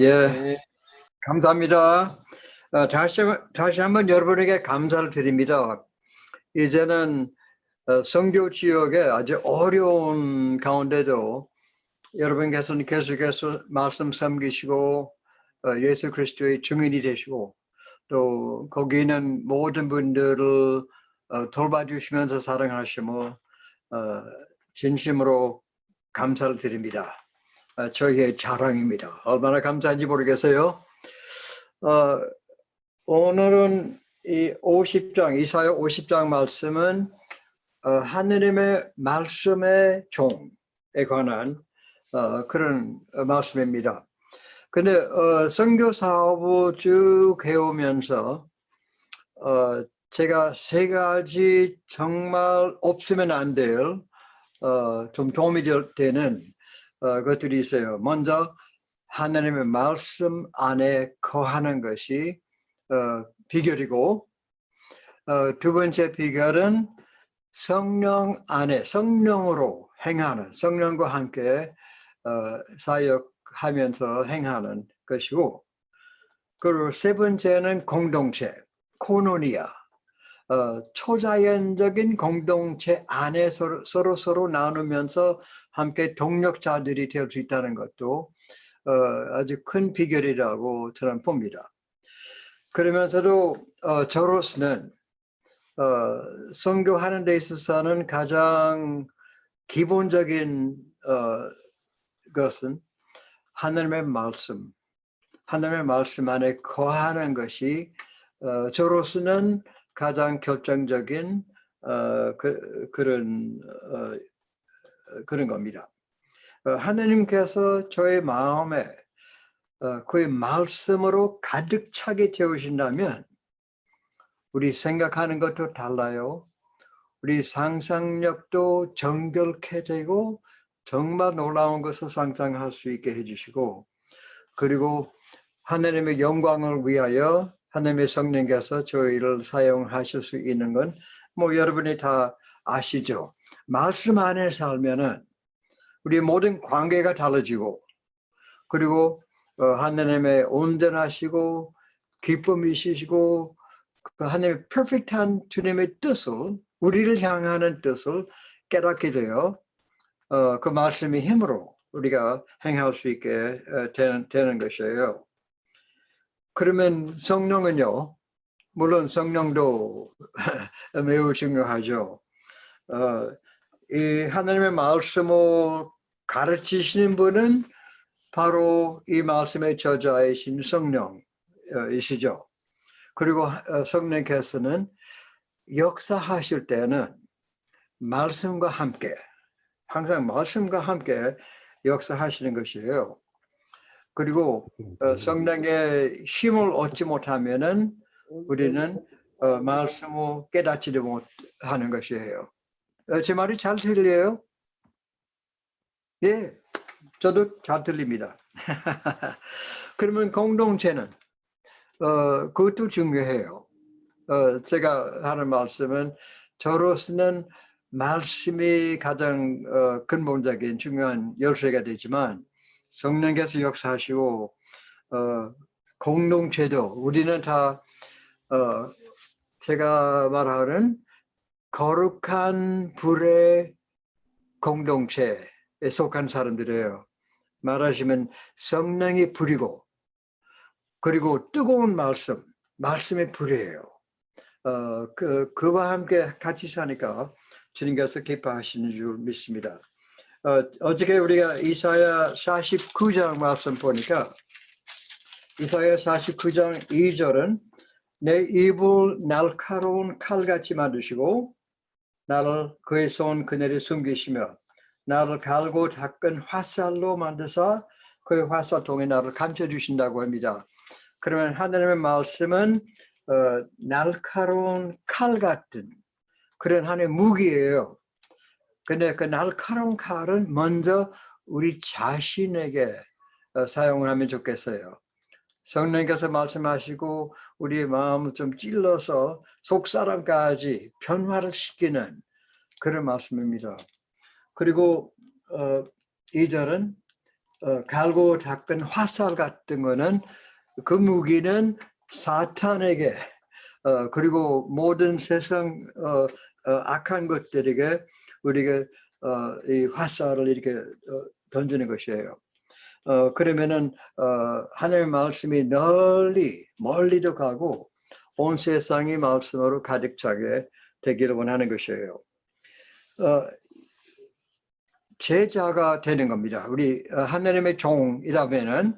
예, 네. 감사합니다. 다시 한번 여러분에게 감사를 드립니다. 이제는 선교 지역에 아주 어려운 가운데도 여러분께서는 계속해서 말씀 섬기시고 예수 그리스도의 증인이 되시고 또 거기 있는 모든 분들을 돌봐주시면서 사랑하시며 진심으로 감사를 드립니다. 저희의 자랑입니다. 얼마나 감사한지 모르겠어요. 오늘은 이 50장, 이사야 50장 말씀은 하느님의 말씀의 종에 관한 그런 말씀입니다. 근데 선교 사업을 쭉 해오면서 제가 세 가지 정말 없으면 안 될 좀 도움이 되는 것들이 있어요. 먼저 하나님의 말씀 안에 거하는 것이 비결이고, 두 번째 비결은 성령 안에 성령으로 행하는, 성령과 함께 사역하면서 행하는 것이고, 그리고 세 번째는 공동체, 코노니아, 초자연적인 공동체 안에 서로 나누면서 함께 동력자들이 될 수 있다는 것도 아주 큰 비결이라고 저는 봅니다. 그러면서도 저로서는 선교하는 데 있어서는 가장 기본적인 것은 하나님의 말씀 안에 거하는 것이 저로서는 가장 결정적인 그런 겁니다. 하나님께서 저의 마음에 그의 말씀으로 가득 차게 채우신다면 우리 생각하는 것도 달라요. 우리 상상력도 정결케 되고 정말 놀라운 것을 상상할 수 있게 해주시고, 그리고 하나님의 영광을 위하여 하나님의 성령께서 저희를 사용하실 수 있는 건 뭐 여러분이 다 아시죠. 말씀 안에 살면은 우리 모든 관계가 달라지고, 그리고 하나님의 온전하시고 기쁨이시고 그 하나님의 퍼펙트한 주님의 뜻을, 우리를 향하는 뜻을 깨닫게 되어 그 말씀의 힘으로 우리가 행할 수 있게 되는 것이에요. 그러면 성령은요, 물론 성령도 매우 중요하죠. 이 하나님의 말씀을 가르치시는 분은 바로 이 말씀의 저자이신 성령이시죠. 그리고 성령께서는 역사하실 때는 말씀과 함께, 항상 말씀과 함께 역사하시는 것이에요. 그리고 성령의 힘을 얻지 못하면은 우리는 말씀을 깨닫지 못하는 것이에요. 제 말이 잘 들려요? 예, 저도 잘 들립니다. 그러면 공동체는 그것도 중요해요. 제가 하는 말씀은 저로서는 말씀이 가장 근본적인 중요한 열쇠가 되지만 성령께서 역사하시고 공동체도 우리는 다 제가 말하는 거룩한 불의 공동체에 속한 사람들이에요. 말하시면 성령이 불이고, 그리고 뜨거운 말씀의 불이에요. 그와 함께 같이 사니까 주님께서 기뻐하시는 줄 믿습니다. 어저께 우리가 이사야 49장 말씀 보니까 이사야 49장 2절은 내 입을 날카로운 칼같이 만드시고 나를 그의 손 그늘에 숨기시며 나를 갈고 닦은 화살로 만드사 그의 화살통에 나를 감춰주신다고 합니다. 그러면 하나님의 말씀은 날카로운 칼 같은 그런 하나의 무기예요. 근데 그 날카로운 칼은 먼저 우리 자신에게 사용을 하면 좋겠어요. 성령께서 말씀하시고 우리의 마음을 좀 찔러서 속사람까지 변화를 시키는 그런 말씀입니다. 그리고 2절은 갈고 닦은 화살 같은 거는 그 무기는 사탄에게 그리고 모든 세상 악한 것들에게 우리가 이 화살을 이렇게 던지는 것이에요. 그러면은 하나님의 말씀이 멀리도 가고 온 세상이 말씀으로 가득 차게 되기를 원하는 것이에요. 제자가 되는 겁니다. 우리 하나님의 종이라면은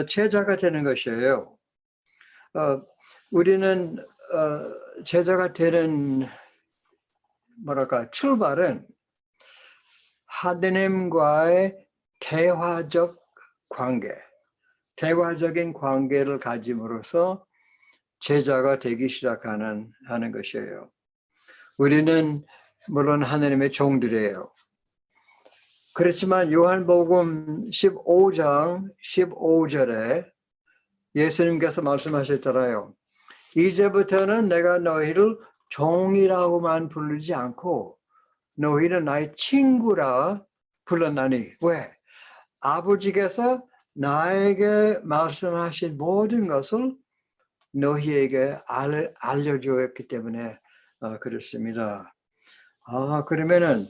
제자가 되는 것이에요. 우리는 제자가 되는 출발은 하나님과의 대화적인 관계를 가짐으로써 제자가 되기 시작하는 것이에요. 우리는 물론 하나님의 종들이에요. 그렇지만 요한복음 15장 15절에 예수님께서 말씀하셨잖아요. 이제부터는 내가 너희를 종이라고만 부르지 않고 너희는 나의 친구라 불렀나니. 왜? 아버지께서 나에게 말씀하신 모든 것을 너희에게 알려주었기 때문에 그렇습니다. 그러면은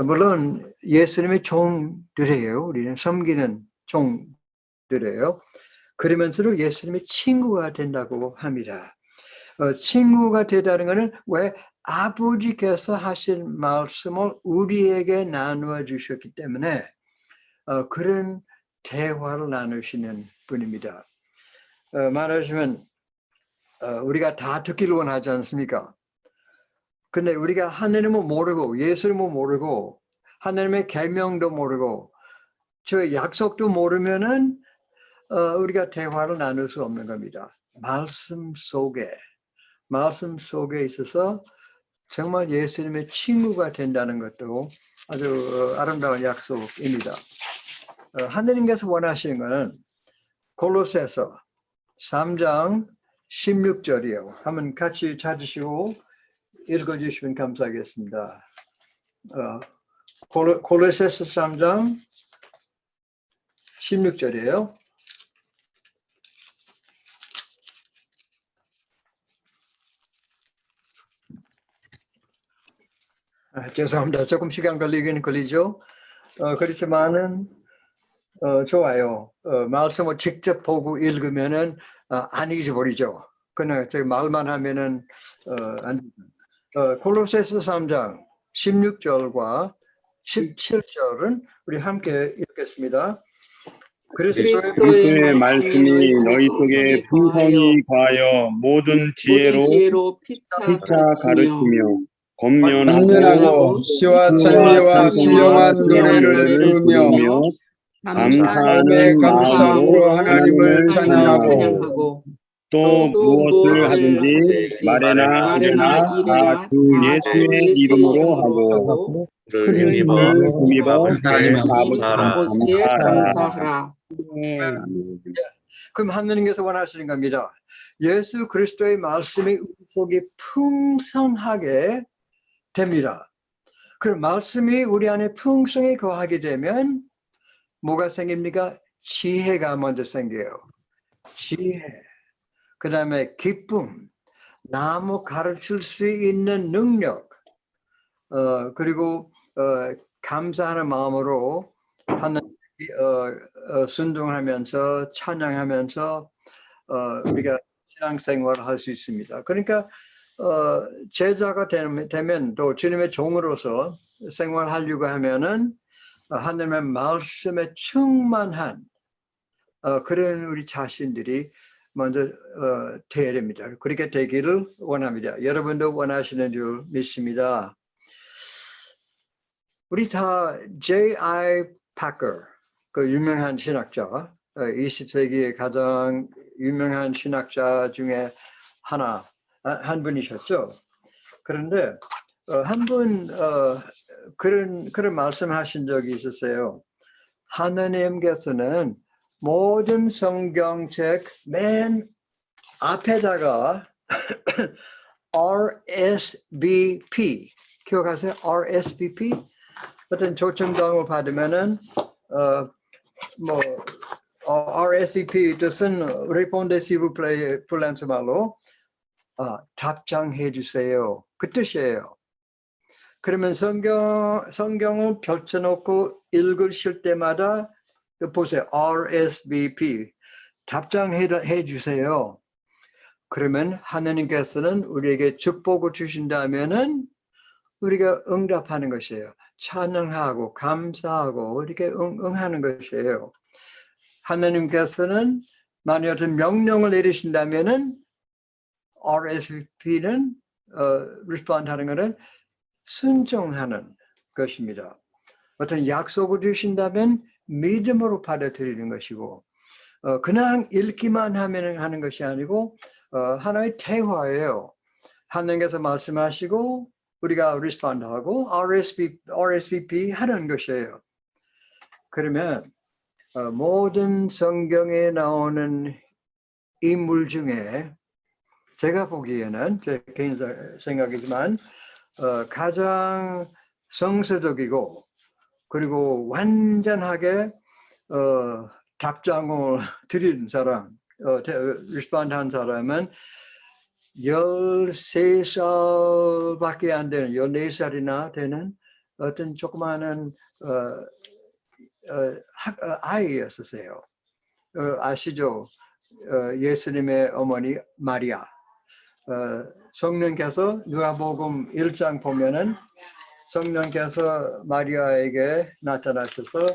물론 예수님의 종들이에요. 우리는 섬기는 종들이에요. 그러면서도 예수님의 친구가 된다고 합니다. 친구가 되다는 것은 왜? 아버지께서 하신 말씀을 우리에게 나누어 주셨기 때문에 그런 대화를 나누시는 분입니다. 말하자면 우리가 다 듣기를 원하지 않습니까? 근데 우리가 하나님을 모르고 예수님을 모르고 하나님의 계명도 모르고 저 약속도 모르면은 우리가 대화를 나눌 수 없는 겁니다. 말씀 속에 있어서 정말 예수님의 친구가 된다는 것도 아주 아름다운 약속입니다. 하나님께서 원하시는 것은 골로새서 3장 16절이에요. 한번 같이 찾으시고 읽어주시면 감사하겠습니다. 골로새서 3장 16절이에요. 죄송합니다. 조금 시간 걸리긴 걸리죠. 그렇지만은 좋아요. 말씀을 직접 보고 읽으면은 안 잊어버리죠. 그냥 말만 하면은 안. 골로새서 3장 16절과 17절은 우리 함께 읽겠습니다. 그리스도의 말씀이 너희 속에 풍성히 거하여 모든 지혜로 피차 가르치며 권면하고 시와 찬미와 신령한 노래를 부르며 감사함의 감사함으로 하나님을 찬양하고 또 무엇을 하든지 말에나 일에나 다 주 예수의 이름으로 하고 그를 힘입어 하나님 아버지께 감사하라. 그럼 하나님께서 원하시는 겁니다. 예수 그리스도의 말씀이 우리 속에 풍성하게 됩니다. 그 말씀이 우리 안에 풍성히 거하게 되면 뭐가 생깁니까? 지혜가 먼저 생겨요. 지혜. 그 다음에 기쁨, 남을 가르칠 수 있는 능력, 그리고 감사하는 마음으로 하나님 순종하면서 찬양하면서 우리가 신앙생활을 할 수 있습니다. 그러니까 제자가 되면 또 주님의 종으로서 생활하려고 하면은 하나님의 말씀에 충만한 그런 우리 자신들이 먼저 되어야 됩니다. 그렇게 되기를 원합니다. 여러분도 원하시는 줄 믿습니다. 우리 다 J.I. Packer, 그 유명한 신학자, 20세기의 가장 유명한 신학자 중에 한 분이셨죠. 그런데 한 분 그런 말씀하신 적이 있었어요. 하나님께서는 모든 성경책 맨 앞에다가 RSVP 기억하세요? RSVP 어떤 초청장을 받으면은 뭐 RSVP 뜻은 Répondez-vous 플랜스 말로 답장해 주세요. 그 뜻이에요. 그러면 성경을 펼쳐놓고 읽으실 때마다 보세요. RSVP 답장해 주세요. 그러면 하나님께서는 우리에게 축복을 주신다면은 우리가 응답하는 것이에요. 찬양하고 감사하고 이렇게 응하는 것이에요. 하나님께서는 만약 어떤 명령을 내리신다면은 RSVP는 respond 하는 것은 순종하는 것입니다. 어떤 약속을 주신다면 믿음으로 받아들이는 것이고 그냥 읽기만 하는 것이 아니고 하나의 대화예요. 하나님께서 말씀하시고 우리가 respond하고 RSVP 하는 것이에요. 그러면 모든 성경에 나오는 인물 중에 제가 보기에는 제 개인 생각이지만 가장 성서적이고 그리고 완전하게 답장을 드린 사람, 리스폰드한 사람은 13살밖에 안 되는 14살이나 되는 어떤 조그마한 아이였었어요. 아시죠? 예수님의 어머니 마리아. 성령께서 누가복음 1장 보면은 성령께서 마리아에게 나타나셔서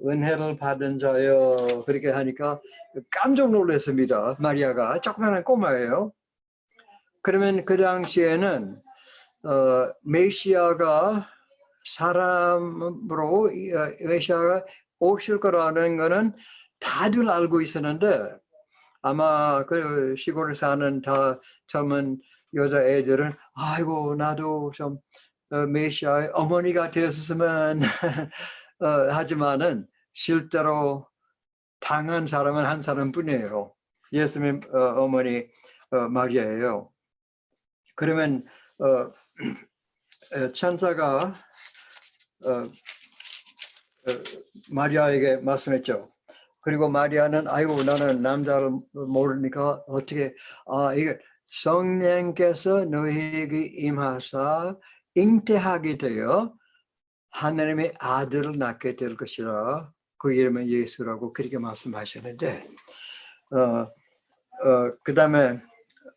은혜를 받은 자여 그렇게 하니까 깜짝 놀랐습니다. 마리아가 조그마한 꼬마예요. 그러면 그 당시에는 메시아가 사람으로 메시아가 오실 거라는 거는 다들 알고 있었는데 아마 그 시골에 사는 다 젊은 여자애들은 아이고 나도 좀 메시아의 어머니가 되었으면 하지만은 실제로 당한 사람은 한 사람뿐이에요. 예수님 어머니 마리아예요. 그러면 천사가 마리아에게 말씀했죠. 그리고 마리아는 아이고 나는 남자를 모르니까 어떻게 이게 성령께서 너희에게 임하사 잉태하게 되어 하나님의 아들을 낳게 될 것이라 그 이름은 예수라고 그렇게 말씀하셨는데 그 다음에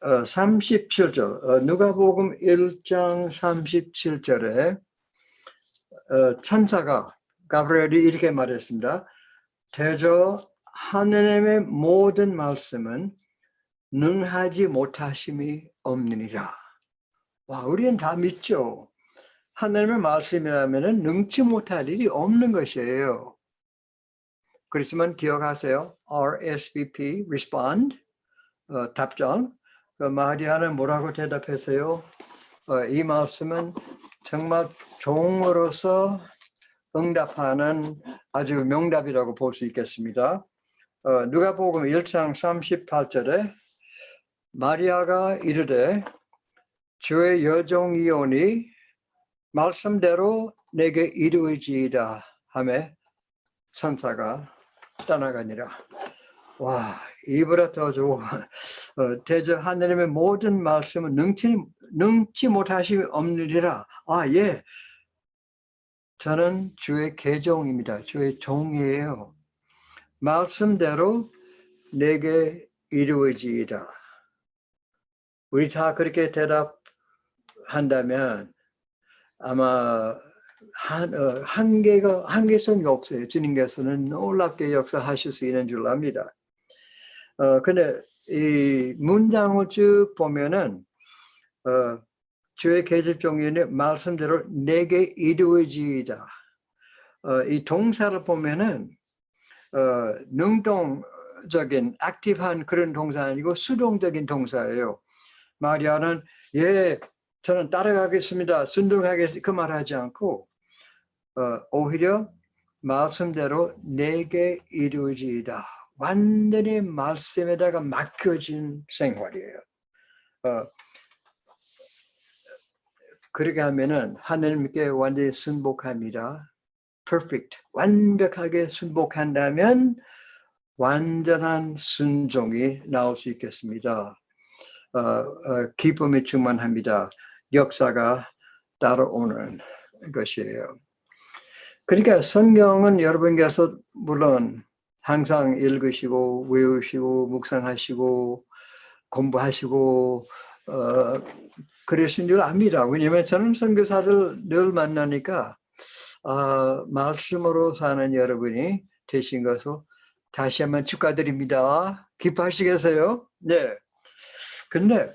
37절 누가복음 1장 37절에 천사가 가브리엘이 이렇게 말했습니다. 대저 하나님의 모든 말씀은 능하지 못하심이 없느니라. 와, 우리는 다 믿죠. 하나님의 말씀이라면 능치 못할 일이 없는 것이에요. 그렇지만 기억하세요. RSVP, respond, 답장. 마리아는 뭐라고 대답했어요? 이 말씀은 정말 종으로서 응답하는 아주 명답이라고 볼 수 있겠습니다. 누가복음 1장 38절에 마리아가 이르되 주의 여종이오니 말씀대로 내게 이루어지이다 하며 천사가 떠나가니라. 와, 이보다 더 좋은 대저 하나님의 모든 말씀은 능치 못하심이 없느니라. 예. 저는 주의 계종입니다. 주의 종이에요. 말씀대로 내게 이루어지이다. 우리 다 그렇게 대답한다면 아마 한계성이 없어요. 주님께서는 놀랍게 역사하실 수 있는 줄 압니다. 근데 이 문장을 쭉 보면은 주의 계집 종이니 말씀대로 내게 이루어지이다. 이 동사를 보면은 능동적인 액티브한 그런 동사 아니고 수동적인 동사예요. 마리아는 저는 따라가겠습니다. 순종하겠습니다. 그 말하지 않고 오히려 말씀대로 내게 이루어지이다. 완전히 말씀에다가 맡겨진 생활이에요. 그렇게 하면은 하나님께 완전히 순복합니다. perfect, 완벽하게 순복한다면 완전한 순종이 나올 수 있겠습니다. 기쁨이 충만합니다. 역사가 따라오는 것이에요. 그러니까 성경은 여러분께서 물론 항상 읽으시고 외우시고 묵상하시고 공부하시고 그러신 줄 압니다. 왜냐하면 저는 선교사를 늘 만나니까 말씀으로 사는 여러분이 되신 것을 다시 한번 축하드립니다. 기뻐하시겠어요? 네. 근데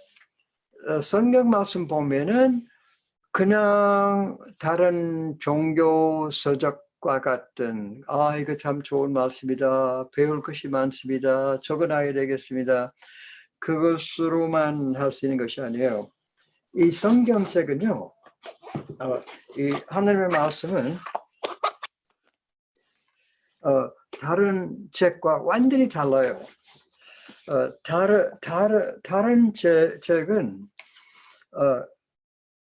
성경 말씀 보면은 그냥 다른 종교 서적과 같은 이거 참 좋은 말씀이다. 배울 것이 많습니다. 적어놔야 되겠습니다. 그것으로만 할 수 있는 것이 아니에요. 이 성경책은요. 이 하나님의 말씀은 다른 책과 완전히 달라요. 다른 책은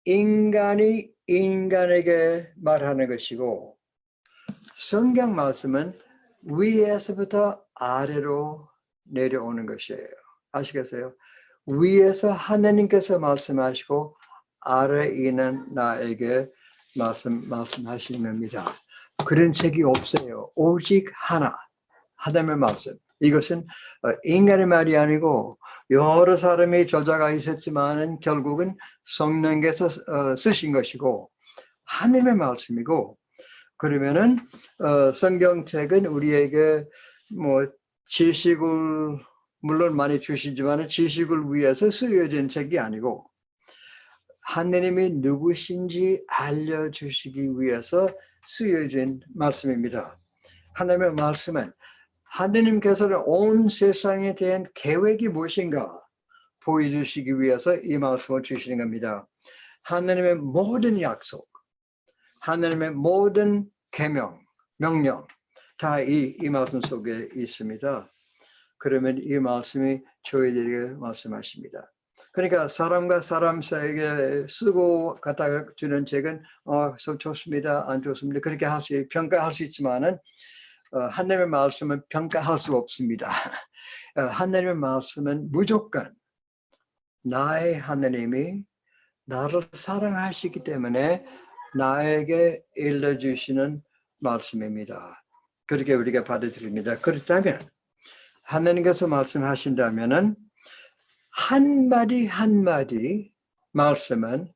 인간이 인간에게 말하는 것이고 성경 말씀은 위에서부터 아래로 내려오는 것이에요. 아시겠어요? 위에서 하나님께서 말씀하시고 아래에 있는 나에게 말씀하시는 겁니다. 그런 책이 없어요. 오직 하나님의 말씀. 이것은 인간의 말이 아니고 여러 사람의 저자가 있었지만 결국은 성령께서 쓰신 것이고 하나님의 말씀이고 그러면은 성경책은 우리에게 뭐 지식을 물론 많이 주시지만 지식을 위해서 쓰여진 책이 아니고 하나님이 누구신지 알려주시기 위해서 쓰여진 말씀입니다. 하나님의 말씀은 하나님께서는 온 세상에 대한 계획이 무엇인가 보여주시기 위해서 이 말씀을 주시는 겁니다. 하나님의 모든 약속, 하나님의 모든 계명, 명령 다 이 말씀 속에 있습니다. 그러면 이 말씀이 저희들에게 말씀하십니다. 그러니까 사람과 사람 사이에 쓰고 갖다 주는 책은 좋습니다, 안 좋습니다. 그렇게 평가할 수 있지만은 하나님의 말씀은 평가할 수 없습니다. 하나님의 말씀은 무조건 나의 하나님이 나를 사랑하시기 때문에 나에게 일러주시는 말씀입니다. 그렇게 우리가 받아들입니다. 그렇다면 하나님께서 말씀하신다면은 한마디 한마디 말씀은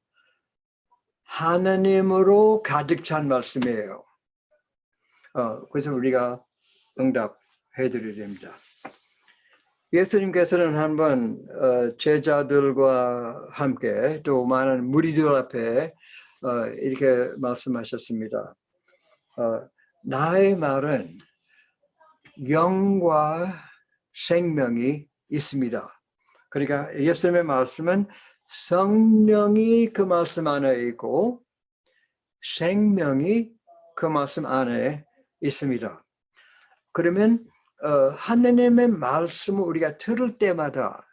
하나님으로 가득 찬 말씀이에요. 그래서 우리가 응답해 드려야 됩니다. 예수님께서는 한번 제자들과 함께 또 많은 무리들 앞에 이렇게 말씀하셨습니다. 나의 말은 영과 생명이 있습니다. 그러니까 예수님의 말씀은 성령이 그 말씀 안에 있고 생명이 그 말씀 안에 있습니다. 그러면 하나님의 말씀을 우리가 들을 때마다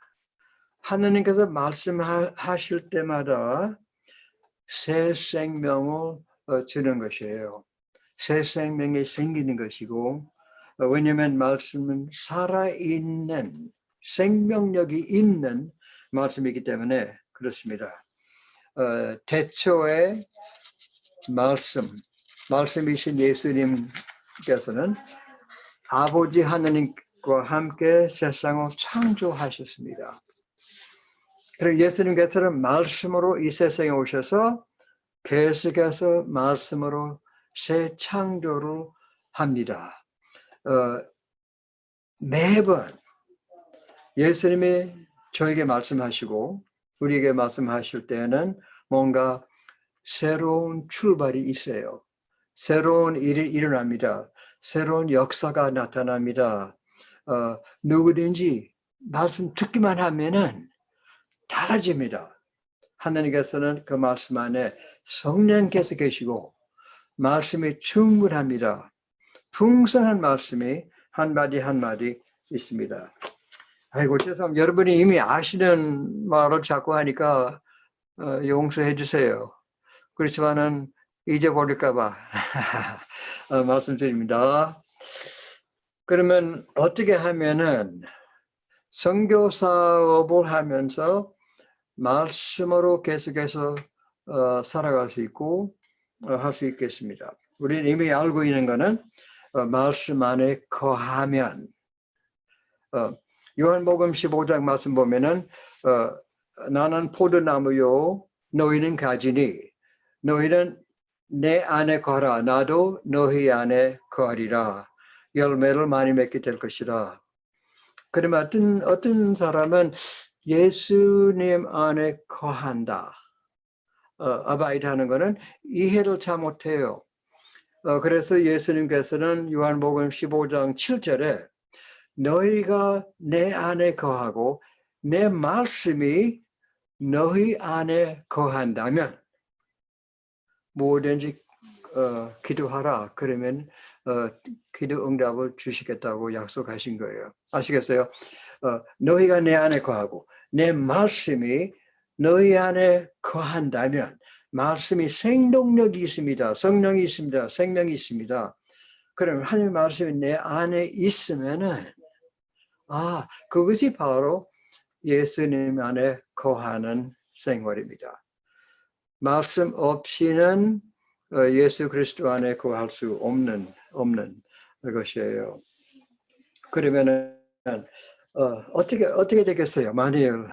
하나님께서 말씀하실 때마다 새 생명을 주는 것이에요. 새 생명이 생기는 것이고 왜냐하면 말씀은 살아있는 생명력이 있는 말씀이기 때문에 그렇습니다. 태초의 말씀이신 예수님께서는 아버지 하나님과 함께 세상을 창조하셨습니다. 그리고 예수님께서는 말씀으로 이 세상에 오셔서 계속해서 말씀으로 새 창조를 합니다. 매번 예수님이 저에게 말씀하시고 우리에게 말씀하실 때는 뭔가 새로운 출발이 있어요. 새로운 일이 일어납니다. 새로운 역사가 나타납니다. 누구든지 말씀 듣기만 하면은 달라집니다. 하나님께서는 그 말씀 안에 성령께서 계시고 말씀이 충분합니다. 풍성한 말씀이 한마디 한마디 있습니다. 아이고 죄송합니다. 여러분이 이미 아시는 말을 자꾸 하니까 용서해 주세요. 그렇지만은 잊어버릴까봐 말씀드립니다. 그러면 어떻게 하면은 선교사업을 하면서 말씀으로 계속해서 살아갈 수 있고 할 수 있겠습니다. 우리는 이미 알고 있는 거는 말씀 안에 거하면 요한복음 15장 말씀 보면은 나는 포도나무요 너희는 가지니 너희는 내 안에 거하라 나도 너희 안에 거하리라 열매를 많이 맺게 될 것이라. 그러면 어떤 사람은 예수님 안에 거한다. 아바이드 하는 거는 이해를 잘 못해요. 그래서 예수님께서는 요한복음 15장 7절에 너희가 내 안에 거하고 내 말씀이 너희 안에 거한다면 뭐든지 기도하라. 그러면 기도 응답을 주시겠다고 약속하신 거예요. 아시겠어요? 너희가 내 안에 거하고 내 말씀이 너희 안에 거한다면 말씀이 생동력이 있습니다. 성령이 있습니다. 생명이 있습니다. 그럼 하나님의 말씀이 내 안에 있으면은 그것이 바로 예수님 안에 거하는 생활입니다. 말씀 없이는 예수 그리스도 안에 거할 수 없는 것이에요. 그러면은 어떻게 되겠어요? 만일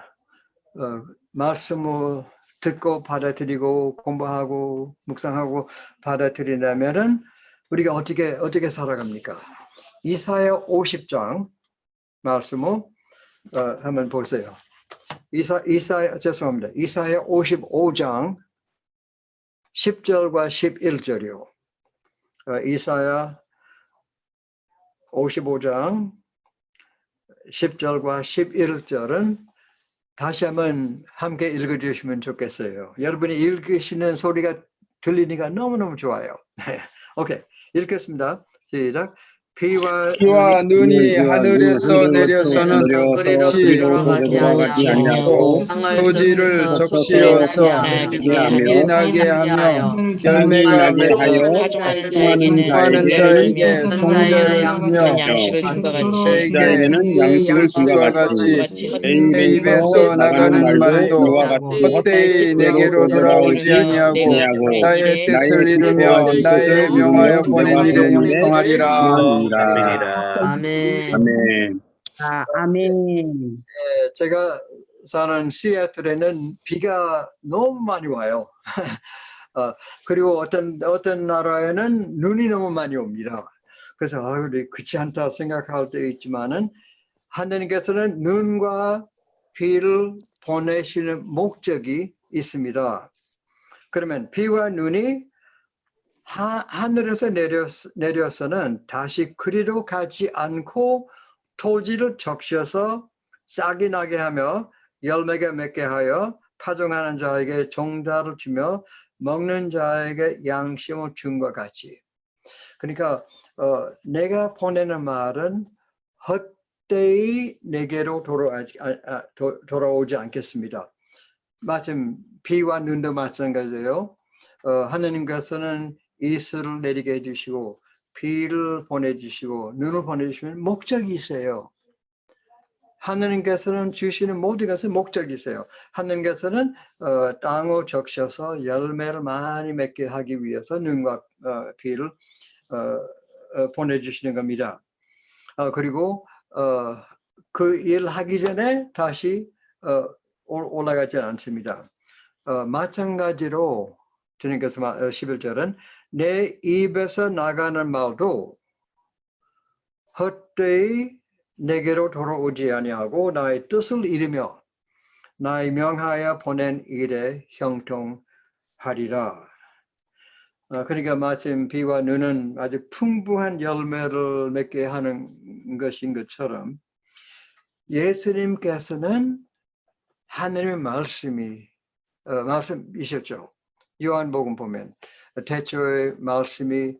말씀을 듣고 받아들이고 공부하고 묵상하고 받아들인다면은 우리가 어떻게 살아갑니까? 이사야 50장 말씀을 한번 보세요. 이사야 55장 10절과 11절이요. 이사야 55장 10절과 11절은 다시 한번 함께 읽어주시면 좋겠어요. 여러분이 읽으시는 소리가 들리니까 너무너무 좋아요. 오케이, 읽겠습니다. 시작. 비와 눈이 하늘에서 내려서는 시 돌아가지 아니하고 토지를 적시어서 힘이 나게 하며 열매가 맺고 하는 자에게 종자를 주며 자에게는 양식을 준 것 같이 내 입에서 나가는 말도 헛되이 내게로 돌아오지 아니하고 나의 뜻을 이루며 나의 명하여 보낸 일에 형통하리라. 아멘. 아멘. 아멘. 제가 사는 시애틀에는 비가 너무 많이 와요. 그리고 어떤 나라에는 눈이 너무 많이 옵니다. 그래서 우리 그렇지 않다 생각할 때 있지만은 하나님께서는 눈과 비를 보내시는 목적이 있습니다. 그러면 비와 눈이 하늘에서 내려서는 다시 그리로 가지 않고 토지를 적셔서 싹이 나게 하며 열매가 맺게 하여 파종하는 자에게 종자를 주며 먹는 자에게 양식을 준 것 같이. 그러니까 내가 보내는 말은 헛되이 내게로 돌아오지 않겠습니다. 마침 비와 눈도 마찬가지예요. 하나님께서는 이슬을 내리게 해주시고 비를 보내주시고 눈을 보내주시면 목적이 있어요. 하나님께서는 주시는 모든 것은 목적이 있어요. 하나님께서는 땅을 적셔서 열매를 많이 맺게 하기 위해서 눈과 비를 보내주시는 겁니다. 그리고 그 일 하기 전에 다시 올라가지 않습니다. 마찬가지로 주님께서 11절은 내 입에서 나가는 말도 헛되이 내게로 돌아오지 아니하고 나의 뜻을 이루며 나의 명하여 보낸 일에 형통하리라. 그러니까 마침 비와 눈은 아주 풍부한 열매를 맺게 하는 것인 것처럼 예수님께서는 하나님의 말씀이셨죠. 요한복음 보면 태초에 말씀이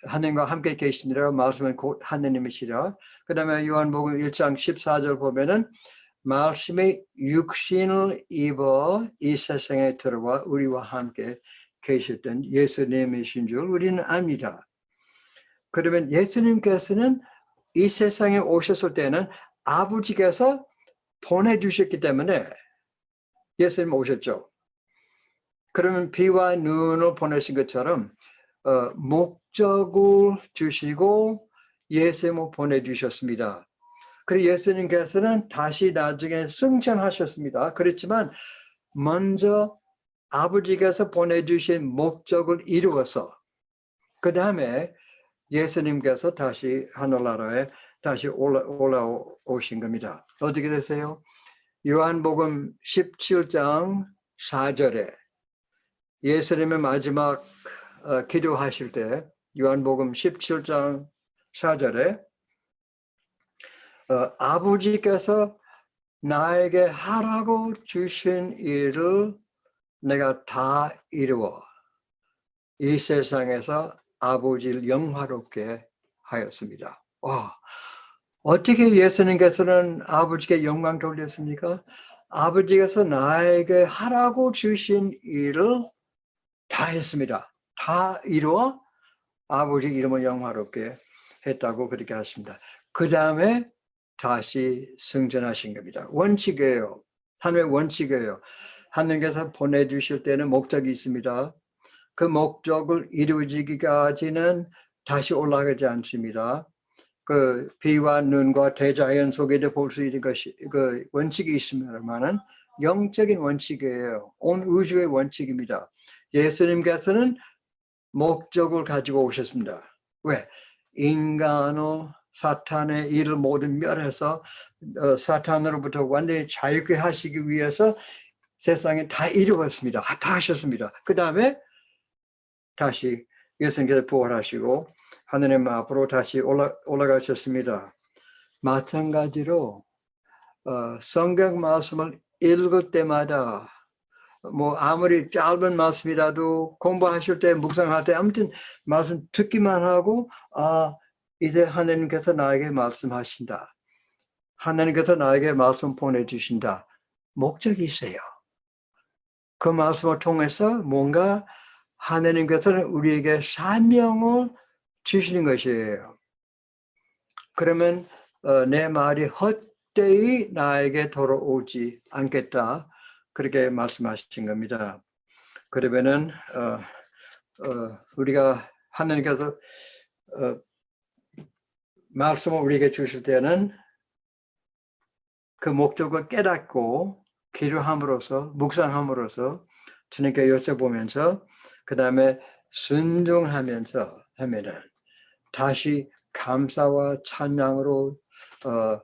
하나님과 함께 계시니라 말씀은 곧 하나님이시라. 그 다음에 요한복음 1장 14절 보면은 말씀이 육신을 입어 이 세상에 들어와 우리와 함께 계셨던 예수님이신 줄 우리는 압니다. 그러면 예수님께서는 이 세상에 오셨을 때는 아버지께서 보내주셨기 때문에 예수님 오셨죠. 그러면 비와 눈을 보내신 것처럼 목적을 주시고 예수님을 보내주셨습니다. 그리고 예수님께서는 다시 나중에 승천하셨습니다. 그렇지만 먼저 아버지께서 보내주신 목적을 이루어서 그 다음에 예수님께서 다시 하늘나라에 다시 올라오신 겁니다. 어떻게 되세요? 요한복음 17장 4절에 예수님의 마지막 기도하실 때 요한복음 17장 4절에 아버지께서 나에게 하라고 주신 일을 내가 다 이루어 이 세상에서 아버지를 영화롭게 하였습니다. 와, 어떻게 예수님께서는 아버지께 영광 돌렸습니까? 아버지께서 나에게 하라고 주신 일을 다 했습니다. 다 이루어 아버지 이름을 영화롭게 했다고 그렇게 하십니다. 그 다음에 다시 승천하신 겁니다. 원칙이에요. 하나님의 원칙이에요. 하나님께서 보내주실 때는 목적이 있습니다. 그 목적을 이루어지기까지는 다시 올라가지 않습니다. 그 비와 눈과 대자연 속에도 볼 수 있는 것이 그 원칙이 있습니다만은 영적인 원칙이에요. 온 우주의 원칙입니다. 예수님께서는 목적을 가지고 오셨습니다. 왜? 인간을 사탄의 일을 모두 멸해서 사탄으로부터 완전히 자유케 하시기 위해서 세상에 다 이루었습니다. 다 하셨습니다. 그 다음에 다시 예수님께서 부활하시고 하느님 앞으로 다시 올라가셨습니다. 마찬가지로 성경 말씀을 읽을 때마다 뭐 아무리 짧은 말씀이라도 공부하실 때 묵상할 때 아무튼 말씀 듣기만 하고 이제 하나님께서 나에게 말씀하신다. 하나님께서 나에게 말씀 보내주신다. 목적이 있어요. 그 말씀을 통해서 뭔가 하나님께서는 우리에게 사명을 주시는 것이에요. 그러면 내 말이 헛되이 나에게 돌아오지 않겠다. 그렇게 말씀하신 겁니다. 그러면은 우리가 하나님께서 말씀을 우리에게 주실 때는 그 목적을 깨닫고 기도함으로써 묵상함으로써 주님께 여쭤보면서 그 다음에 순종하면서 하면은 다시 감사와 찬양으로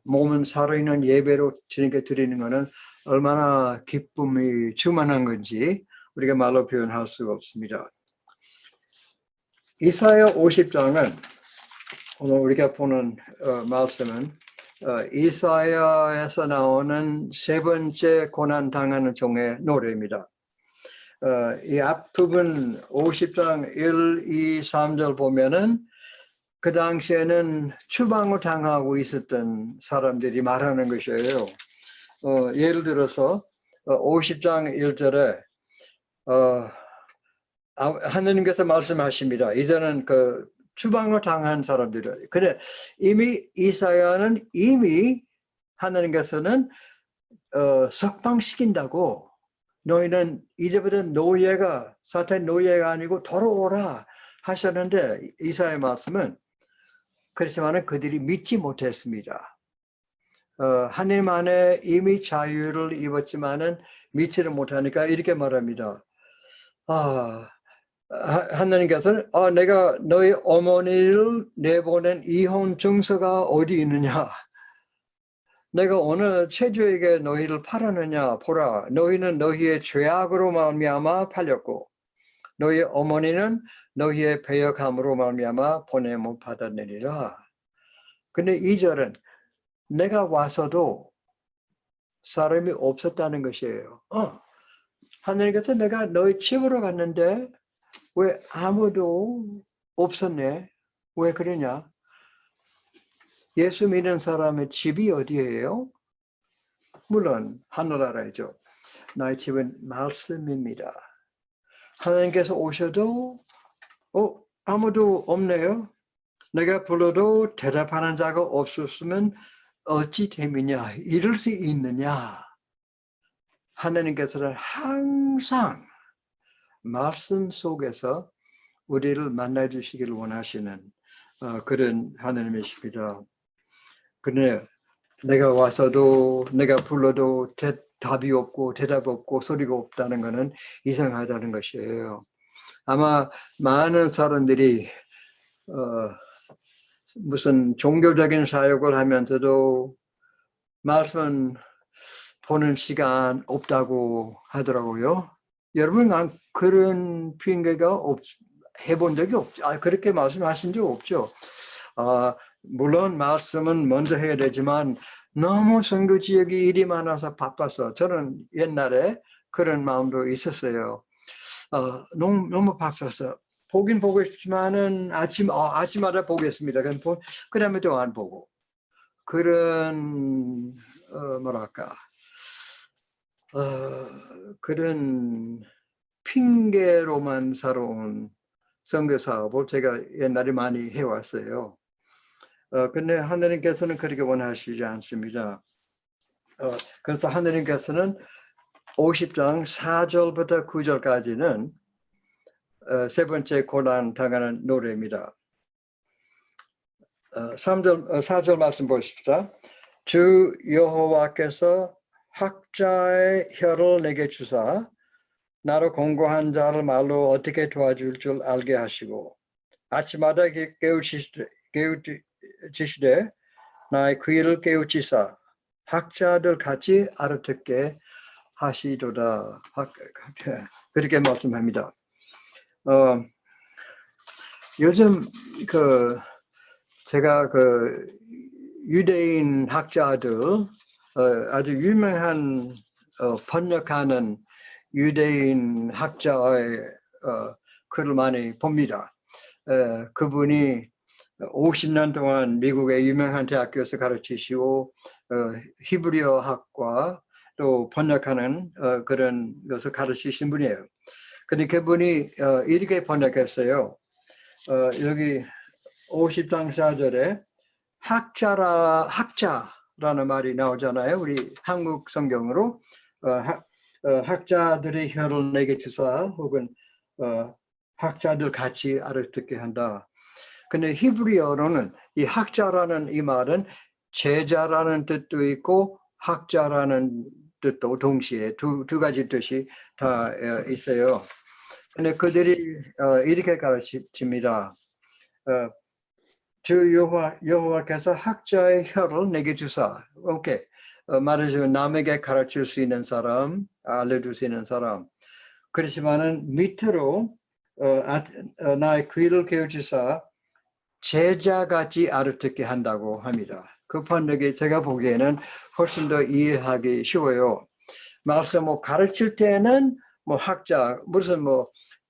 몸은 살아있는 예배로 주님께 드리는 것은 얼마나 기쁨이 충만한 건지 우리가 말로 표현할 수가 없습니다. 이사야 50장은 오늘 우리가 보는 말씀은 이사야에서 나오는 세 번째 고난 당하는 종의 노래입니다. 이 앞부분 50장 1, 2, 3절 보면은 그 당시에는 추방을 당하고 있었던 사람들이 말하는 것이에요. 예를 들어서 50장 1절에 하느님께서 말씀하십니다. 이제는 그 추방을 당한 사람들이 그래 이미 이사야는 이미 하느님께서는 석방시킨다고 너희는 이제부터 노예가 사탄 노예가 아니고 돌아오라 하셨는데 이사야의 말씀은 그렇지만은 그들이 믿지 못했습니다. 하나님 안에 이미 자유를 입었지만은 믿지를 못하니까 이렇게 말합니다. 하나님께서는 내가 너희 어머니를 내보낸 이혼 증서가 어디 있느냐? 내가 어느 체주에게 너희를 팔았느냐? 보라, 너희는 너희의 죄악으로 말미암아 팔렸고 너희 어머니는 너희의 배역함으로 말미암아 보냄을 받았느니라. 근데 2절은 내가 와서도 사람이 없었다는 것이에요. 하나님께서 내가 너희 집으로 갔는데 왜 아무도 없었네? 왜 그러냐? 예수 믿는 사람의 집이 어디예요? 물론 하늘나라이죠. 나의 집은 말씀입니다. 하나님께서 오셔도 아무도 없네요. 내가 불러도 대답하는 자가 없었으면 어찌 됨이냐, 이럴 수 있느냐. 하나님께서는 항상 말씀 속에서 우리를 만나주시기를 원하시는 그런 하나님이십니다. 그런데 내가 와서도 내가 불러도 답이 없고 대답 없고 소리가 없다는 것은 이상하다는 것이에요. 아마 많은 사람들이 무슨 종교적인 사역을 하면서도 말씀 보는 시간 없다고 하더라고요. 여러분 그런 핑계가 해본 적이 없죠. 그렇게 말씀하신 적 없죠. 물론 말씀은 먼저 해야 되지만 너무 선교 지역이 일이 많아서 바빠서 저는 옛날에 그런 마음도 있었어요. 너무 바빠서 보긴 보고 싶지만은 아침마다 보겠습니다. 그 다음에 또 안 보고 그런 그런 핑계로만 살아온 선교 사업을 제가 옛날에 많이 해왔어요. 근데 하나님께서는 그렇게 원하시지 않습니다. 그래서 하나님께서는 50장 4절부터 9절까지는 세 번째 고난 당하는 노래입니다. 4절 말씀 보십시다. 주 여호와께서 학자의 혀를 내게 주사 나로 공고한 자를 말로 어떻게 도와줄 줄 알게 하시고 아침마다 깨우치시되 나의 귀를 깨우치사 학자들 같이 알아듣게 하시도다. 그렇게 말씀합니다. 요즘 제가 유대인 학자들 아주 유명한 번역하는 유대인 학자의 글을 많이 봅니다. 그분이 50년 동안 미국의 유명한 대학교에서 가르치시고 히브리어학과 또 번역하는 그런 것을 가르치신 분이에요. 근데 그분이 이렇게 번역했어요. 여기 50장 4절에 학자라는 말이 나오잖아요. 우리 한국 성경으로 학자들의 혀를 내게 주사 혹은 학자들 같이 알아듣게 한다. 근데 히브리어로는 이 학자라는 이 말은 제자라는 뜻도 있고 학자라는 뜻도 동시에 두 가지 뜻이 다 있어요. 근데 그들이 이렇게 가르칩니다. 주 여호와께서 학자의 혀를 내게 주사. 오케이. 말하자면 남에게 가르칠 수 있는 사람, 알려줄 수 있는 사람. 그렇지만은 밑으로 나의 귀를 깨우치사 제자같이 알아듣게 한다고 합니다. 그 번역이 제가 보기에는 훨씬 더 이해하기 쉬워요. 말씀 가르칠 때는 학자, 무슨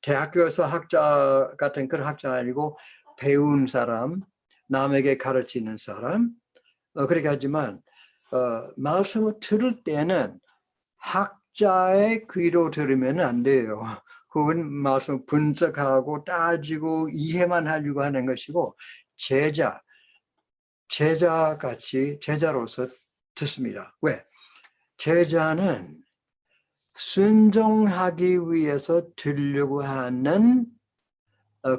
대학교에서 학자 같은 그런 학자 아니고 배운 사람, 남에게 가르치는 사람, 그렇게 하지만 말씀을 들을 때는 학자의 귀로 들으면 안 돼요. 그건 말씀 분석하고 따지고 이해만 하려고 하는 것이고 제자로서 듣습니다. 왜? 제자는 순종하기 위해서 들으려고 하는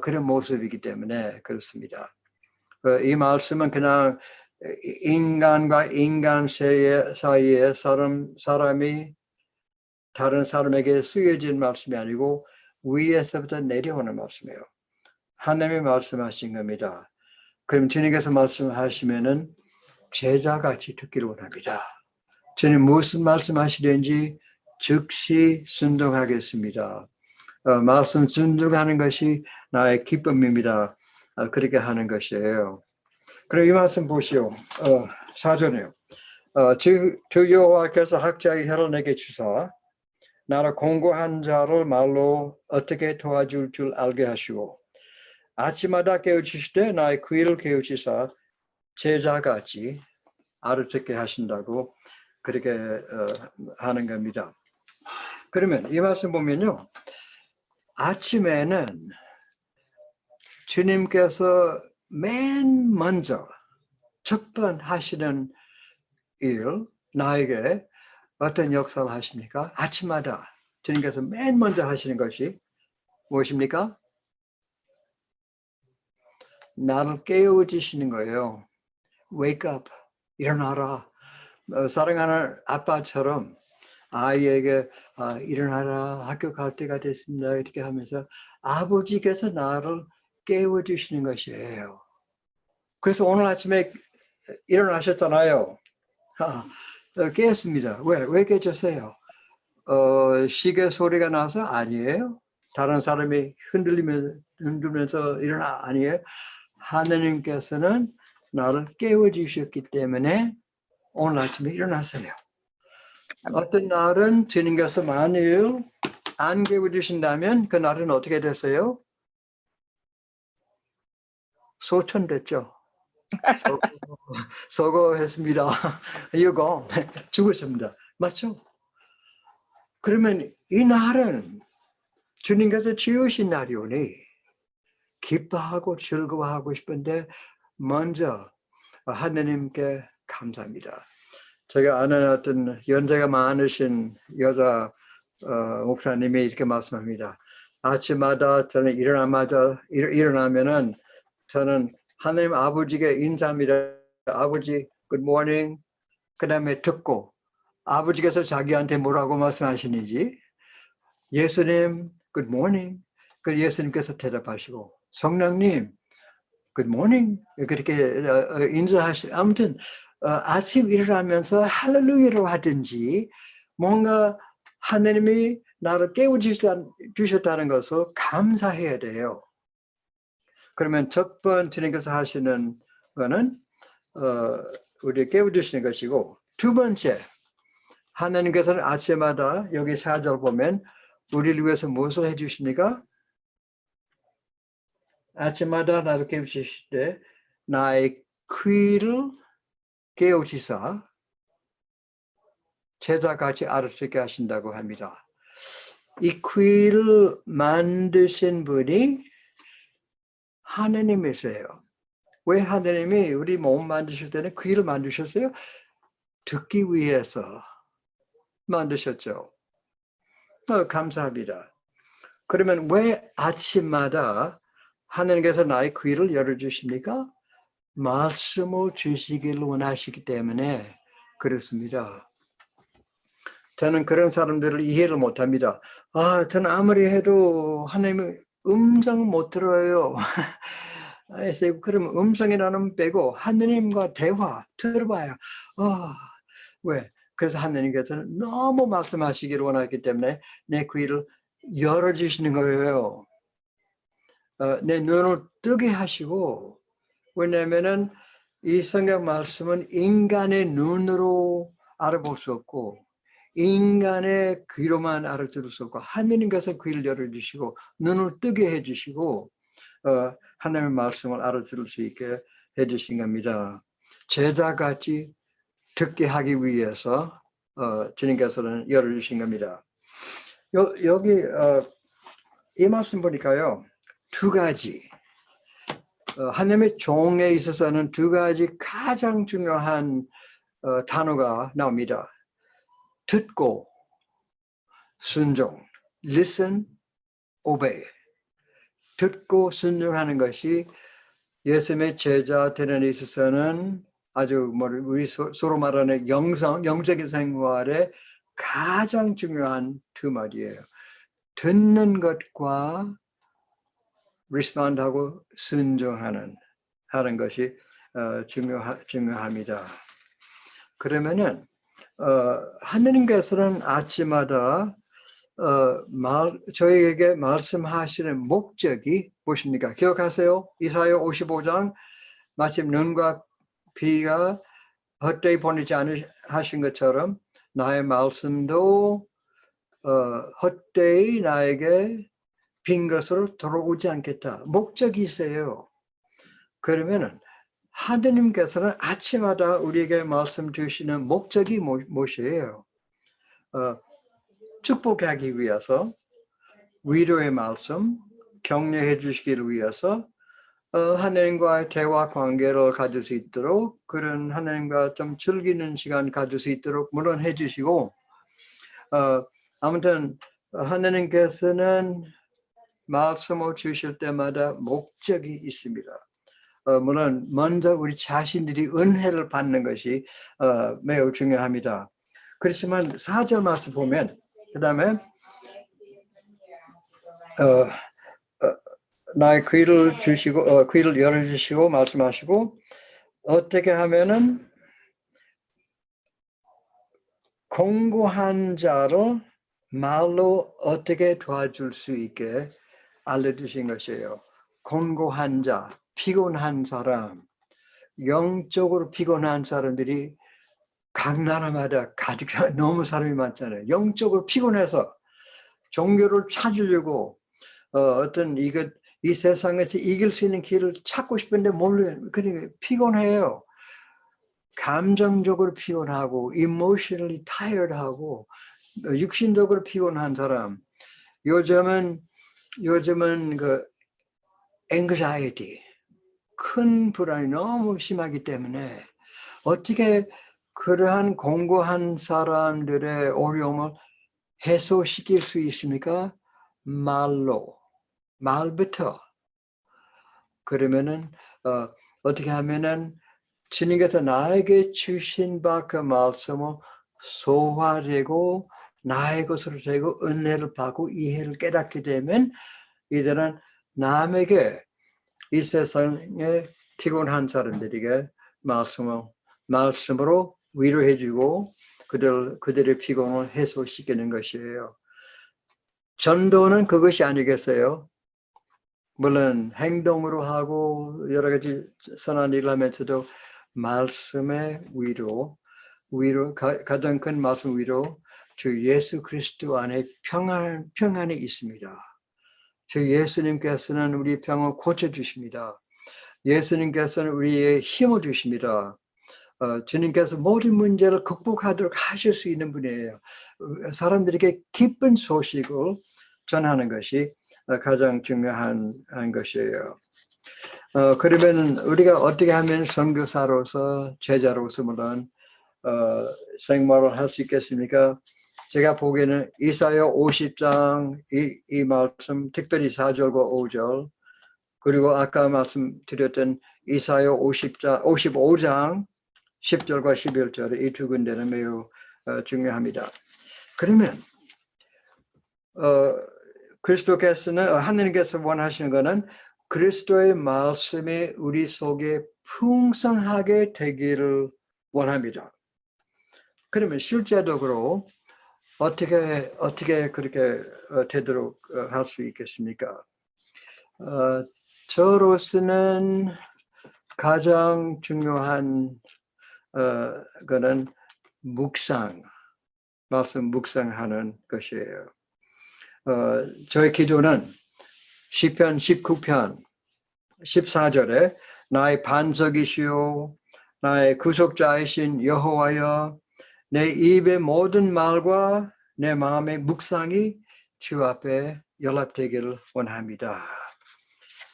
그런 모습이기 때문에 그렇습니다. 이 말씀은 그냥 인간과 인간 사이에 사람이 다른 사람에게 쓰여진 말씀이 아니고 위에서부터 내려오는 말씀이에요. 하나님이 말씀하신 겁니다. 그럼 주님께서 말씀하시면은 제자같이 듣기를 원합니다. 주님 무슨 말씀하시든지 즉시 순종하겠습니다. 말씀 순종하는 것이 나의 기쁨입니다. 그렇게 하는 것이에요. 그럼 이 말씀 보시오. 4절이에요. 주 여호와께서 학자의 혀를 내게 주사 나를 공고한 자를 말로 어떻게 도와줄 줄 알게 하시고 아침마다 깨우치시되 나의 귀를 깨우치사 제자같이 알아듣게 하신다고 그렇게 하는 겁니다. 그러면 이 말씀 보면요. 아침에는 주님께서 맨 먼저 첫 번 하시는 일, 나에게 어떤 역사를 하십니까? 아침마다 주님께서 맨 먼저 하시는 것이 무엇입니까? 나를 깨워주시는 거예요. Wake up, 일어나라. 사랑하는 아빠처럼 아이에게 일어나라, 학교 갈 때가 됐습니다. 이렇게 하면서 아버지께서 나를 깨워주시는 것이에요. 그래서 오늘 아침에 일어나셨잖아요. 깼습니다. 왜 깨졌어요? 시계 소리가 나서 아니에요. 다른 사람이 흔들면서 일어나 아니에요. 하느님께서는 나를 깨워주셨기 때문에 오늘 아침에 일어났어요. 어떤 날은 주님께서 만일 안 깨워주신다면 그 날은 어떻게 됐어요? 소천됐죠. 서거했습니다. 이거 죽었습니다. 맞죠? 그러면 이 날은 주님께서 지으신 날이오니 기뻐하고 즐거워하고 싶은데 먼저 하느님께 감사합니다. 제가 아는 어떤 연세가 많으신 여자 목사님이 이렇게 말씀합니다. 아침마다 저는 일어나면은 저는 하나님 아버지께 인사합니다. 아버지, good morning. 그 다음에 듣고 아버지께서 자기한테 뭐라고 말씀하시는지 예수님, good morning. 그 예수님께서 대답하시고 성령님, good morning. 그렇게 인사하시. 아무튼 아침 일어나면서 할렐루야로 하든지 뭔가 하나님이 나를 깨워주셨다는 것을 감사해야 돼요. 그러면 첫 번 주님께서 하시는 거는 우리 깨워주시는 것이고 두 번째 하나님께서는 아침마다 여기 4절 보면 우리를 위해서 무엇을 해주십니까? 아침마다 나를 깨우실 때 나의 귀를 깨우치사 제자같이 알을 수 있게 하신다고 합니다. 이 귀를 만드신 분이 하느님이세요. 왜 하느님이 우리 몸 만드실 때는 귀를 만드셨어요? 듣기 위해서 만드셨죠. 감사합니다. 그러면 왜 아침마다 하느님께서 나의 귀를 열어주십니까? 말씀을 주시기를 원하시기 때문에 그렇습니다. 저는 그런 사람들을 이해를 못합니다. 저는 아무리 해도 하나님의 음성을 못 들어요. 그럼 음성이라는 빼고 하느님과 대화 들어봐요. 왜? 그래서 하느님께서는 너무 말씀하시기를 원하기 때문에 내 귀를 열어주시는 거예요. 내 눈을 뜨게 하시고 왜냐하면 이 성경 말씀은 인간의 눈으로 알아볼 수 없고 인간의 귀로만 알아들을 수 없고 하느님께서 귀를 열어주시고 눈을 뜨게 해주시고 하나님의 말씀을 알아들을 수 있게 해주신 겁니다. 제자같이 듣게 하기 위해서 주님께서는 열어주신 겁니다. 여기 이 말씀 보니까요. 두 가지 하나님의 종에 있어서는 두 가지 가장 중요한 단어가 나옵니다. 듣고 순종, listen, obey. 듣고 순종하는 것이 예수님의 제자 되는 데 있어서는 아주 우리 서로 말하는 영적인 생활에 가장 중요한 두 마디예요. 듣는 것과 respond하고 순종하는 것이 중요합니다. 그러면은 하느님께서는 아침마다 저희에게 말씀하시는 목적이 무엇입니까? 기억하세요? 이사야 55장 마침 눈과 귀가 헛되이 보내지 않으신 것처럼 나의 말씀도 헛되이 나에게 빈 것으로 돌아오지 않겠다. 목적이 있어요. 그러면은 하느님께서는 아침마다 우리에게 말씀 주시는 목적이 무엇이에요? 축복하기 위해서, 위로의 말씀, 격려해 주시기를 위해서 하나님과의 대화 관계를 가질 수 있도록, 그런 하나님과 좀 즐기는 시간 가질 수 있도록 물론 해주시고, 아무튼 하나님께서는 말씀을 주실 때마다 목적이 있습니다. 물론 먼저 우리 자신들이 은혜를 받는 것이 매우 중요합니다. 그렇지만 4절 말씀 보면, 그 다음에 나의 귀를 주시고 귀를 열어주시고 말씀하시고, 어떻게 하면은 공고한 자를 말로 어떻게 도와줄 수 있게 알려주신 것이에요. 공고한 자, 피곤한 사람, 영적으로 피곤한 사람들이 각 나라마다 가득 너무 사람이 많잖아요. 영적으로 피곤해서 종교를 찾으려고 어떤 이 세상에서 이길 수 있는 길을 찾고 싶은데 몰라요. 그러니까 피곤해요. 감정적으로 피곤하고, emotionally tired하고, 육신적으로 피곤한 사람. 요즘은 그 anxiety, 큰 불안이 너무 심하기 때문에 어떻게 그러한 공고한 사람들의 어려움을 해소시킬 수 있습니까? 말부터. 그러면은 어떻게 하면은 주님께서 나에게 주신 바 그 말씀을 소화되고 나의 것으로 되고 은혜를 받고 이해를 깨닫게 되면, 이제는 남에게, 이 세상에 피곤한 사람들에게 말씀으로 위로해주고 그들의 피곤을 해소시키는 것이에요. 전도는 그것이 아니겠어요? 물론 행동으로 하고 여러 가지 선한 일을 하면서도 말씀의 위로, 가장 큰 말씀 위로, 주 예수 그리스도 안에 평안이 있습니다. 주 예수님께서는 우리 병을 고쳐주십니다. 예수님께서는 우리의 힘을 주십니다. 주님께서 모든 문제를 극복하도록 하실 수 있는 분이에요. 사람들에게 기쁜 소식을 전하는 것이 가장 중요한 것이에요. 그러면 우리가 어떻게 하면 선교사로서, 제자로서 물론 생활을 할 수 있겠습니까? 제가 보기에는 이사야 50장 이 말씀, 특별히 4절과 5절, 그리고 아까 말씀드렸던 이사야 55장 10절과 11절, 이 두 군데는 매우 중요합니다. 그러면 그리스도께서는, 하느님께서 원하시는 것은 그리스도의 말씀이 우리 속에 풍성하게 되기를 원합니다. 그러면 실제적으로 어떻게 그렇게 되도록 할 수 있겠습니까? 저로서는 가장 중요한 거는 말씀 묵상하는 것이에요. 저의 기도는 시편 19편 14절에 나의 반석이시오 나의 구속자이신 여호와여, 내 입의 모든 말과 내 마음의 묵상이 주 앞에 연락되기를 원합니다.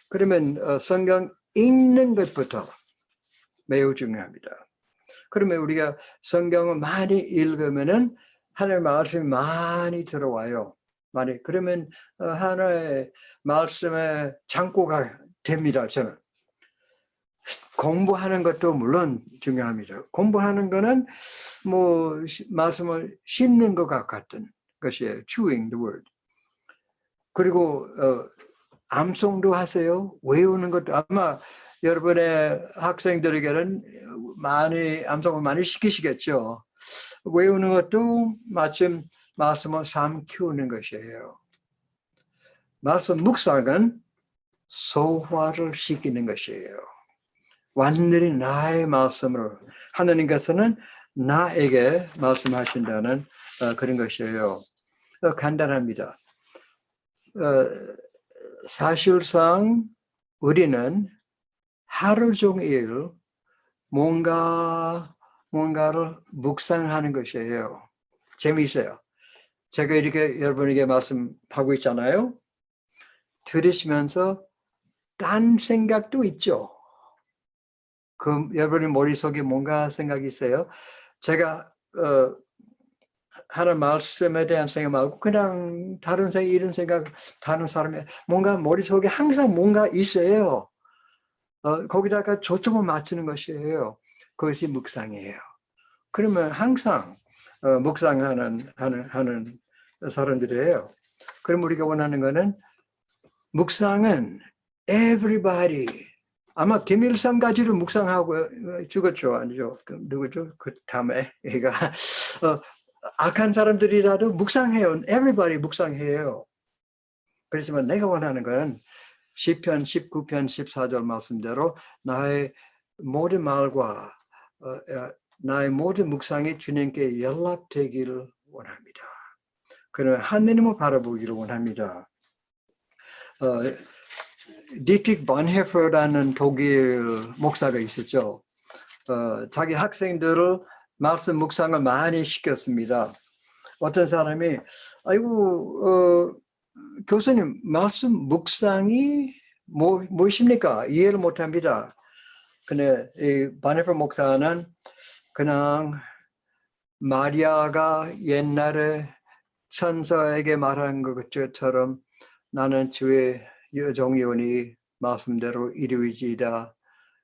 그러면 성경 읽는 것부터 매우 중요합니다. 그러면 우리가 성경을 많이 읽으면은 하나님의 말씀이 많이 들어와요. 그러면 하나의 말씀의 창고가 됩니다. 저는 공부하는 것도 물론 중요합니다. 공부하는 거는 뭐 말씀을 씹는 것 같은 것이에요. Chewing the word. 그리고 암송도 하세요. 외우는 것도, 아마 여러분의 학생들에게는 암송을 많이 시키시겠죠. 외우는 것도 마침 말씀을 삼키우는 것이에요. 말씀 묵상은 소화를 시키는 것이에요. 완전히 나의 말씀으로, 하나님께서는 나에게 말씀하신다는 그런 것이에요. 간단합니다. 사실상 우리는 하루 종일 뭔가를 묵상하는 것이에요. 재미있어요. 제가 이렇게 여러분에게 말씀하고 있잖아요. 들으시면서 딴 생각도 있죠. 여러분의 머릿속에 뭔가 생각이 있어요. 제가 하는 말씀에 대한 생각 말고 그냥 다른 생각, 이런 생각, 다른 사람의 뭔가 머릿속에 항상 뭔가 있어요. 거기다가 초점을 맞추는 것이에요. 그것이 묵상이에요. 그러면 항상 묵상하는 사람들이에요. 그럼 우리가 원하는 거는 묵상은 everybody 아마 김일성 가지로 묵상하고 죽었죠. 아니죠. 누구죠? 그 다음에 얘가 악한 사람들이라도 묵상해요. everybody 묵상해요. 그렇지만 내가 원하는 건 시편 19편 14절 말씀대로 나의 모든 말과 나의 모든 묵상이 주님께 연락되기를 원합니다. 그러면 하느님을 바라보기를 원합니다. 디트릭 번헤퍼라는 독일 목사가 있었죠. 자기 학생들을 말씀 묵상을 많이 시켰습니다. 어떤 사람이 아이고 교수님 말씀 묵상이 무엇입니까? 이해를 못합니다. 근데 이 번헤퍼 목사는 그냥 마리아가 옛날에 천사에게 말한 것처럼 나는 주의 여종이오니 말씀대로 이루어지이다.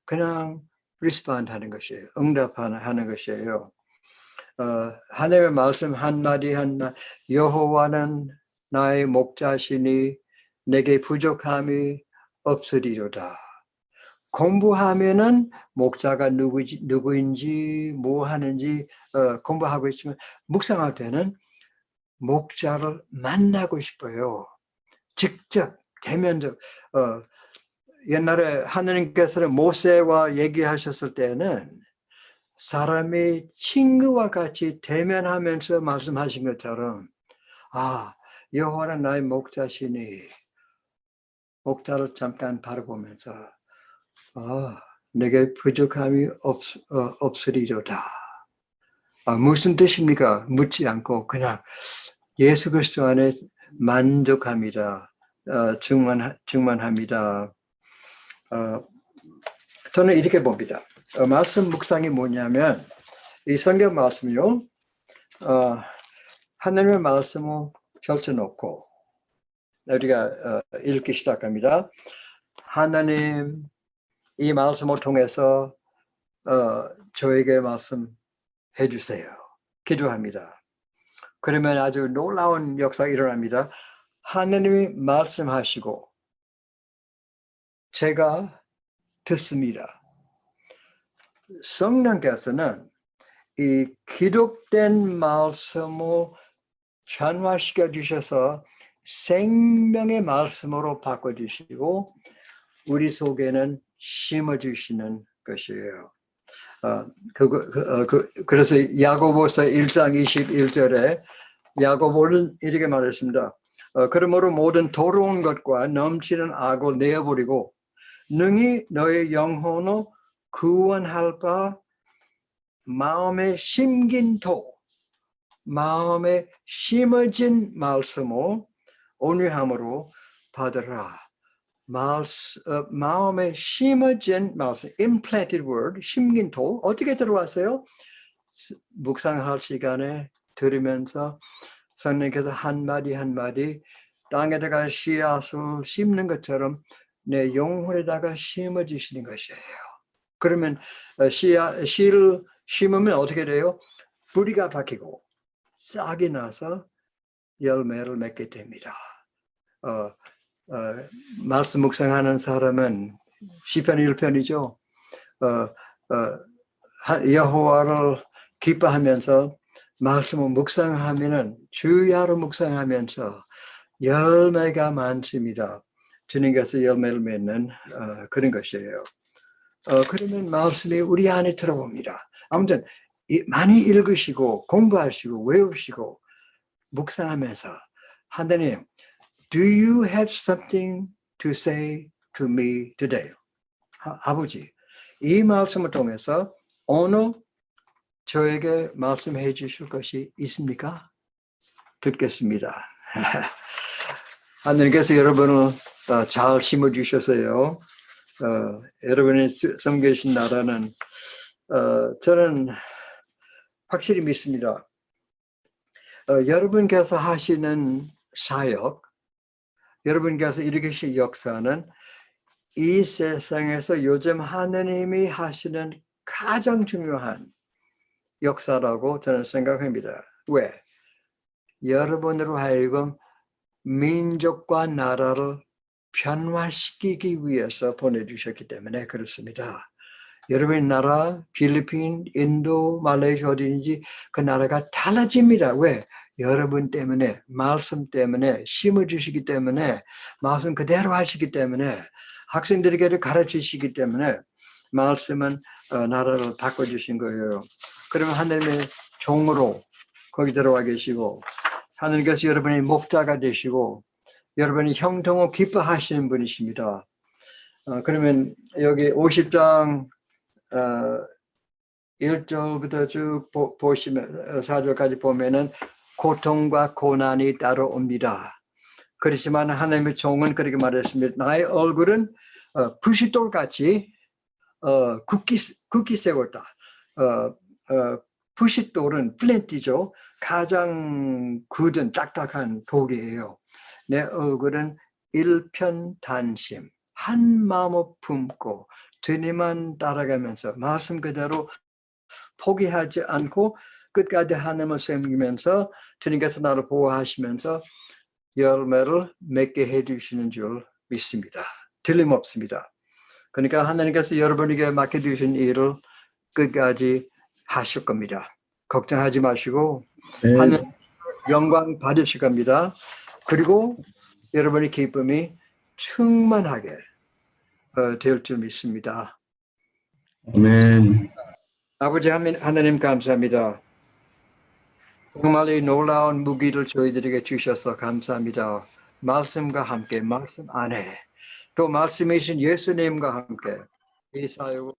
그냥 리스폰드 하는 것이에요. 응답하는 것이에요. 하나님의 말씀 한마디 한마디 여호와는 나의 목자시니 내게 부족함이 없으리로다. 공부하면은 목자가 누구인지 뭐 하는지 공부하고 있지만 묵상할 때는 목자를 만나고 싶어요. 직접 대면적 옛날에 하느님께서는 모세와 얘기하셨을 때는 사람이 친구와 같이 대면하면서 말씀하신 것처럼 여호와는 나의 목자시니 목자를 잠깐 바라보면서 내게 부족함이 없으리로다. 무슨 뜻입니까? 묻지 않고 그냥 예수 그리스도 안에 만족합니다. 충만합니다. 저는 이렇게 봅니다. 말씀 묵상이 뭐냐면 이 성경 말씀이요. 하나님의 말씀을 펼쳐놓고 우리가 읽기 시작합니다. 하나님 이 말씀을 통해서 저에게 말씀해 주세요. 기도합니다. 그러면 아주 놀라운 역사가 일어납니다. 하나님이 말씀하시고 제가 듣습니다. 성령께서는 이 기록된 말씀을 변화시켜 주셔서 생명의 말씀으로 바꿔주시고 우리 속에는 심어주시는 것이에요. 그래서 야고보서 1장 21절에 야고보는 이렇게 말했습니다. 그러므로 모든 더러운 것과 넘치는 악을 내어버리고 능히 너의 영혼을 구원할 바 마음에 심긴 도, 마음에 심어진 말씀을 온유함으로 받으라. 마음에 심어진 말씀, implanted word, 심긴 도, 어떻게 들어왔어요? 묵상할 시간에 들으면서 성령께서 한마디 한마디 땅에다가 씨앗을 심는 것처럼 내 영혼에다가 심어주시는 것이에요. 그러면 씨를 심으면 어떻게 돼요? 뿌리가 박히고 싹이 나서 열매를 맺게 됩니다. 말씀 묵상하는 사람은 시편 1편이죠. 여호와를 기뻐하면서 말씀을 묵상하면은 주야로 묵상하면서 열매가 많습니다. 주님께서 열매를 맺는 그런 것이에요. 그러면 말씀이 우리 안에 들어옵니다. 아무튼 많이 읽으시고 공부하시고 외우시고 묵상하면서 하나님, do you have something to say to me today? 아버지, 이 말씀을 통해서 오늘 저에게 말씀해 주실 것이 있습니까? 듣겠습니다. 하나님께서 여러분을 잘 심어주셔서요. 여러분이 섬기신 나라는 저는 확실히 믿습니다. 여러분께서 하시는 사역, 여러분께서 일으키실 역사는 이 세상에서 요즘 하나님이 하시는 가장 중요한 역사라고 저는 생각합니다. 왜? 여러분으로 하여금 민족과 나라를 변화시키기 위해서 보내주셨기 때문에 그렇습니다. 여러분의 나라, 필리핀, 인도, 말레이시아 어디든지 그 나라가 달라집니다. 왜? 여러분 때문에, 말씀 때문에, 심어주시기 때문에, 말씀 그대로 하시기 때문에, 학생들에게 가르치시기 때문에 말씀은 나라를 바꿔주신 거예요. 그러면 하나님의 종으로 거기 들어와 계시고 하나님께서 여러분의 목자가 되시고 여러분이 형통을 기뻐하시는 분이십니다. 그러면 여기 50장 1절부터 쭉 보시면 4절까지 보면은 고통과 고난이 따라옵니다. 그렇지만 하나님의 종은 그렇게 말했습니다. 나의 얼굴은 부싯돌같이 굳게 세웠다. 부싯돌은 플랜티죠. 가장 굳은 딱딱한 돌이에요. 내 얼굴은 일편단심, 한 마음을 품고 주님만 따라가면서 말씀 그대로 포기하지 않고 끝까지 하나님을 섬기면서 주님께서 나를 보호하시면서 열매를 맺게 해주시는 줄 믿습니다. 틀림없습니다. 그러니까 하나님께서 여러분에게 맡겨주신 일을 끝까지 하실 겁니다. 걱정하지 마시고 하나님 영광 받으실 겁니다. 그리고 여러분의 기쁨이 충만하게 될 줄 믿습니다. 아멘. 아버지 하나님 감사합니다. 정말 이 놀라운 무기를 저희들에게 주셔서 감사합니다. 말씀과 함께 말씀 안에 또 말씀이신 예수님과 함께 이 사역을